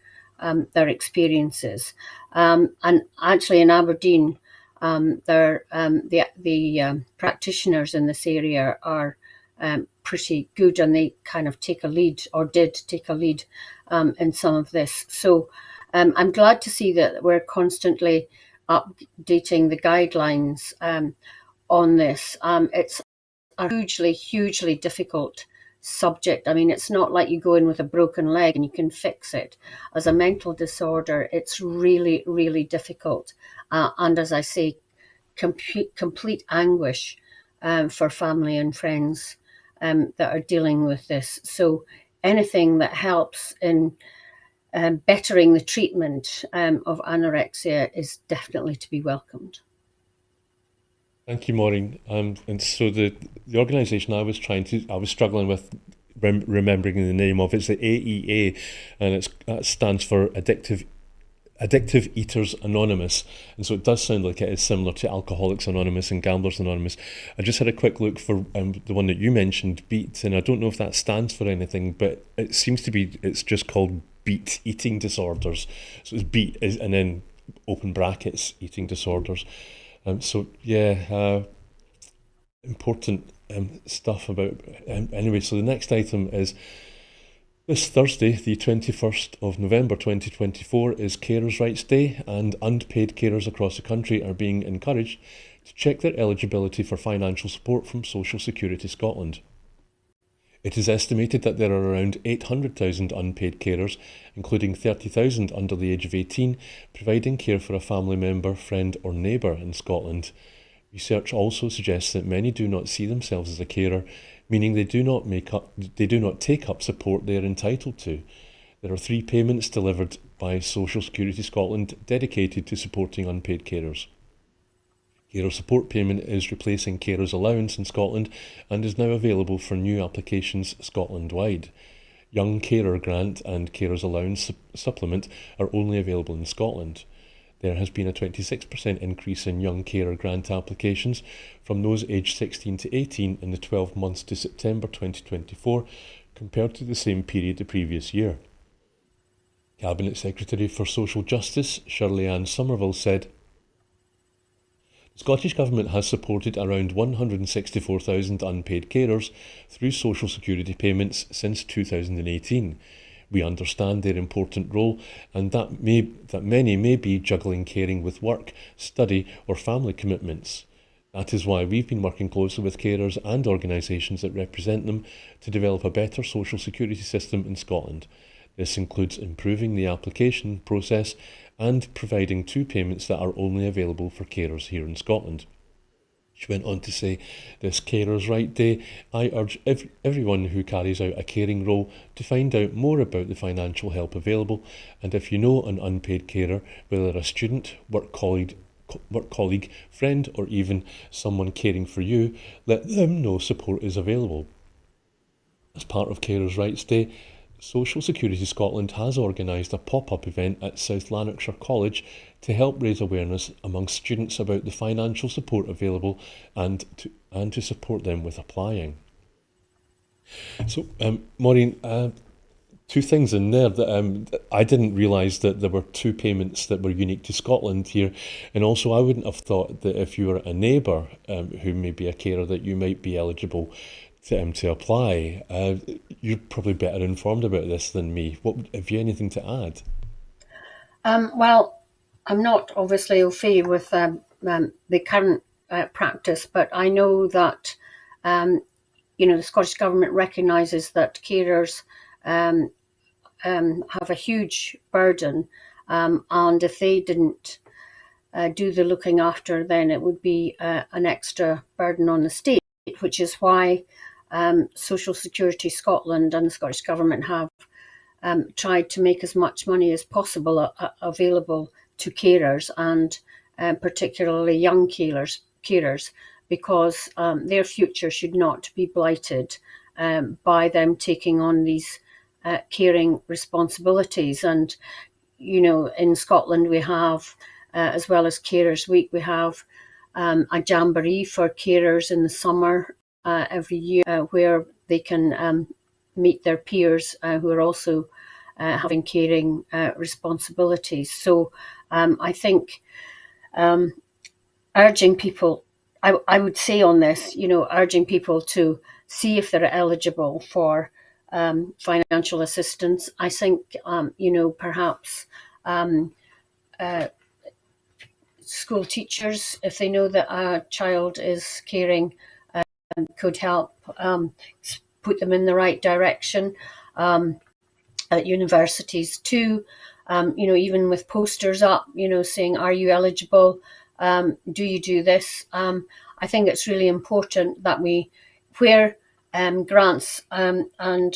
their experiences. And actually, in Aberdeen, the practitioners in this area are pretty good, and they kind of take a lead, or did take a lead, in some of this. So I'm glad to see that we're constantly updating the guidelines on this. It's a hugely difficult subject. I mean, it's not like you go in with a broken leg and you can fix it. As a mental disorder, it's really difficult. And as I say, complete anguish for family and friends that are dealing with this. So anything that helps in bettering the treatment of anorexia is definitely to be welcomed. Thank you, Maureen. And so the organisation I was struggling with remembering the name of, it's the AEA, and that stands for Addictive Eaters Anonymous, and so it does sound like it is similar to Alcoholics Anonymous and Gamblers Anonymous. I just had a quick look for the one that you mentioned, BEAT, and I don't know if that stands for anything, but it seems to be, it's just called BEAT, Eating Disorders. So it's BEAT, and then open brackets, Eating Disorders. So yeah, important stuff about. Anyway, so the next item is this Thursday, the 21st of November 2024, is Carers' Rights Day, and unpaid carers across the country are being encouraged to check their eligibility for financial support from Social Security Scotland. It is estimated that there are around 800,000 unpaid carers, including 30,000 under the age of 18, providing care for a family member, friend or neighbour in Scotland. Research also suggests that many do not see themselves as a carer, meaning they do not take up support they are entitled to. There are 3 payments delivered by Social Security Scotland dedicated to supporting unpaid carers. Carer Support Payment is replacing Carers Allowance in Scotland and is now available for new applications Scotland-wide. Young Carer Grant and Carers Allowance Supplement are only available in Scotland. There has been a 26% increase in Young Carer Grant applications from those aged 16 to 18 in the 12 months to September 2024 compared to the same period the previous year. Cabinet Secretary for Social Justice, Shirley Ann Somerville, said, "The Scottish Government has supported around 164,000 unpaid carers through social security payments since 2018. We understand their important role and that many may be juggling caring with work, study or family commitments. That is why we've been working closely with carers and organisations that represent them to develop a better social security system in Scotland. This includes improving the application process and providing 2 payments that are only available for carers here in Scotland." She went on to say, "This Carers' Right Day, I urge everyone who carries out a caring role to find out more about the financial help available, and if you know an unpaid carer, whether a student, work colleague, friend or even someone caring for you, let them know support is available." As part of Carers' Rights Day, Social Security Scotland has organised a pop-up event at South Lanarkshire College to help raise awareness amongst students about the financial support available and to support them with applying. So, Maureen, Two things in there that I didn't realise that there were two payments that were unique to Scotland here, and also I wouldn't have thought that if you were a neighbour who may be a carer that you might be eligible to apply. You're probably better informed about this than me. What have you anything to add? Well, I'm not obviously au fait with the current practice, but I know that the Scottish Government recognises that carers have a huge burden, and if they didn't do the looking after, then it would be an extra burden on the state, which is why Social Security Scotland and the Scottish Government have tried to make as much money as possible available to carers, and particularly young carers, because their future should not be blighted by them taking on these caring responsibilities. And in Scotland we have, as well as Carers Week, we have a jamboree for carers in the summer every year, where they can meet their peers who are also having caring responsibilities. So I think urging people, I would say on this, urging people to see if they're eligible for financial assistance. I think, perhaps school teachers, if they know that a child is caring, could help put them in the right direction. At universities too, even with posters up, saying, are you eligible? Do you do this? I think it's really important that where grants and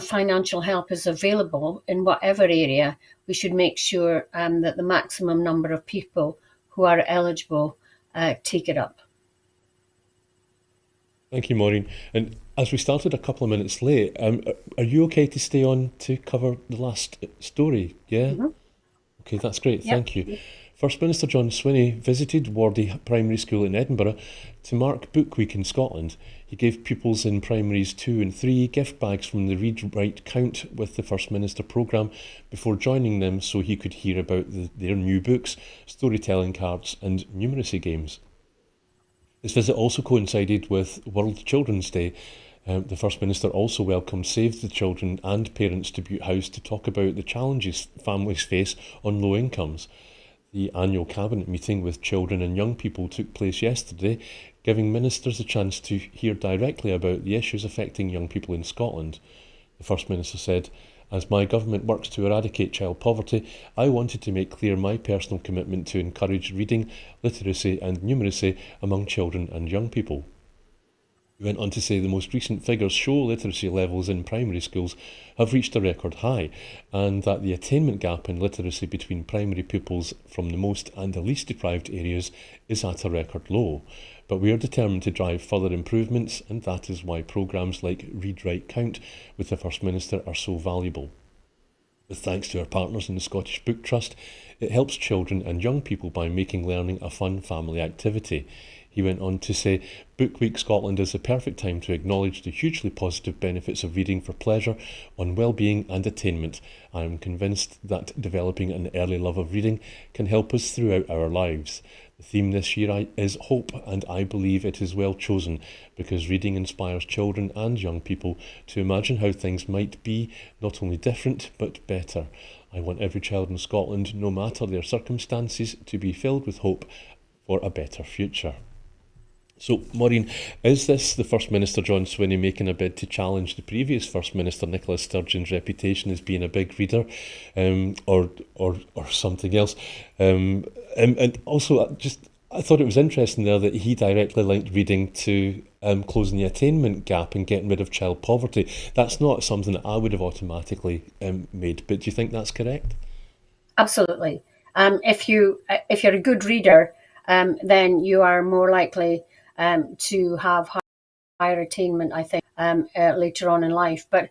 financial help is available in whatever area, we should make sure that the maximum number of people who are eligible take it up. Thank you, Maureen. And as we started a couple of minutes late, are you okay to stay on to cover the last story? Yeah? Mm-hmm. Okay, that's great. Yep. Thank you. First Minister John Swinney visited Wardie Primary School in Edinburgh to mark Book Week in Scotland. He gave pupils in primaries 2 and 3 gift bags from the Read, Write, Count with the First Minister programme before joining them so he could hear about their new books, storytelling cards and numeracy games. This visit also coincided with World Children's Day. The First Minister also welcomed Save the Children and parents to Bute House to talk about the challenges families face on low incomes. The annual Cabinet meeting with children and young people took place yesterday, giving ministers a chance to hear directly about the issues affecting young people in Scotland. The First Minister said, as my government works to eradicate child poverty, I wanted to make clear my personal commitment to encourage reading, literacy and numeracy among children and young people. He went on to say the most recent figures show literacy levels in primary schools have reached a record high, and that the attainment gap in literacy between primary pupils from the most and the least deprived areas is at a record low. But we are determined to drive further improvements, and that is why programmes like Read, Write, Count with the First Minister are so valuable. With thanks to our partners in the Scottish Book Trust, it helps children and young people by making learning a fun family activity. He went on to say, Book Week Scotland is the perfect time to acknowledge the hugely positive benefits of reading for pleasure, on well-being and attainment. I am convinced that developing an early love of reading can help us throughout our lives. The theme this year is hope, and I believe it is well chosen because reading inspires children and young people to imagine how things might be not only different but better. I want every child in Scotland, no matter their circumstances, to be filled with hope for a better future. So, Maureen, is this the First Minister John Swinney making a bid to challenge the previous First Minister Nicola Sturgeon's reputation as being a big reader, or something else? And also, I thought it was interesting there that he directly linked reading to closing the attainment gap and getting rid of child poverty. That's not something that I would have automatically made, but do you think that's correct? Absolutely. If you're a good reader, then you are more likely to have higher attainment, I think, later on in life. But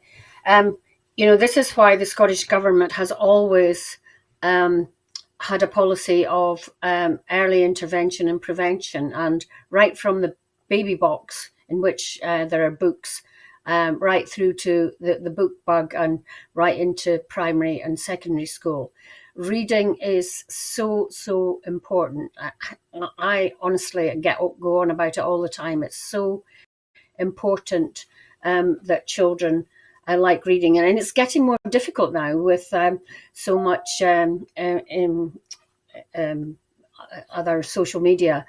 this is why the Scottish Government has always had a policy of early intervention and prevention, and right from the baby box, in which there are books right through to the book bug and right into primary and secondary school. Reading is so important. I honestly go on about it all the time. It's so important that children like reading, and it's getting more difficult now with so much other social media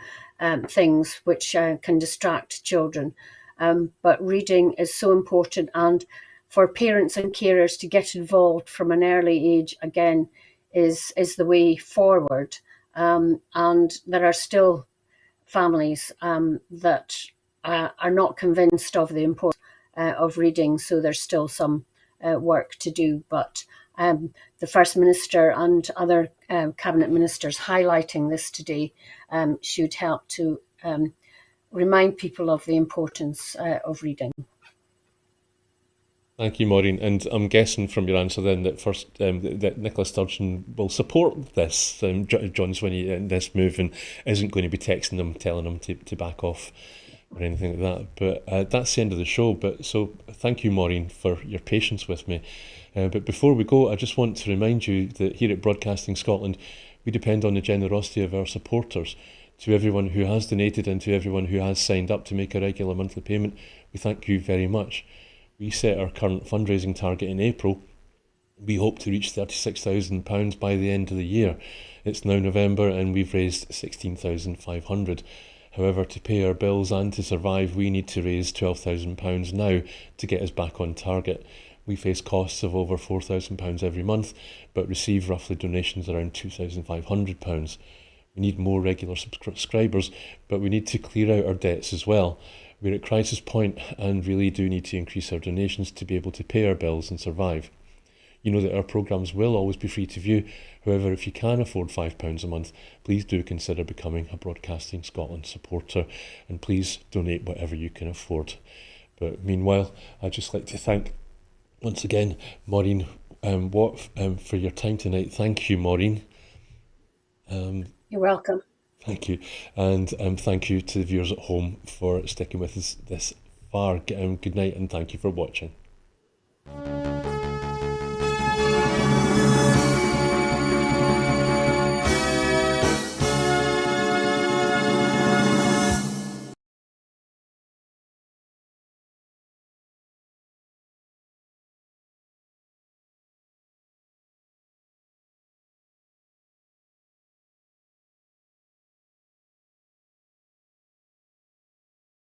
things which can distract children. But reading is so important, and for parents and carers to get involved from an early age again is the way forward. And there are still families that are not convinced of the importance of reading, so there's still some work to do. But the First Minister and other Cabinet Ministers highlighting this today should help to remind people of the importance of reading. Thank you, Maureen. And I'm guessing from your answer then that first that Nicola Sturgeon will support this, John Swinney, in this move, and isn't going to be texting them, telling them to back off or anything like that. But that's the end of the show. But so thank you, Maureen, for your patience with me. But before we go, I just want to remind you that here at Broadcasting Scotland, we depend on the generosity of our supporters. To everyone who has donated and to everyone who has signed up to make a regular monthly payment, we thank you very much. We set our current fundraising target in April. We hope to reach £36,000 by the end of the year. It's now November and we've raised £16,500. However, to pay our bills and to survive, we need to raise £12,000 now to get us back on target. We face costs of over £4,000 every month, but receive roughly donations around £2,500. We need more regular subscribers, but we need to clear out our debts as well. We're at crisis point and really do need to increase our donations to be able to pay our bills and survive. You know that our programmes will always be free to view. However, if you can afford £5 a month, please do consider becoming a Broadcasting Scotland supporter, and please donate whatever you can afford. But meanwhile, I'd just like to thank once again Maureen Watt for your time tonight. Thank you, Maureen. You're welcome. Thank you. And thank you to the viewers at home for sticking with us this far. Good night and thank you for watching.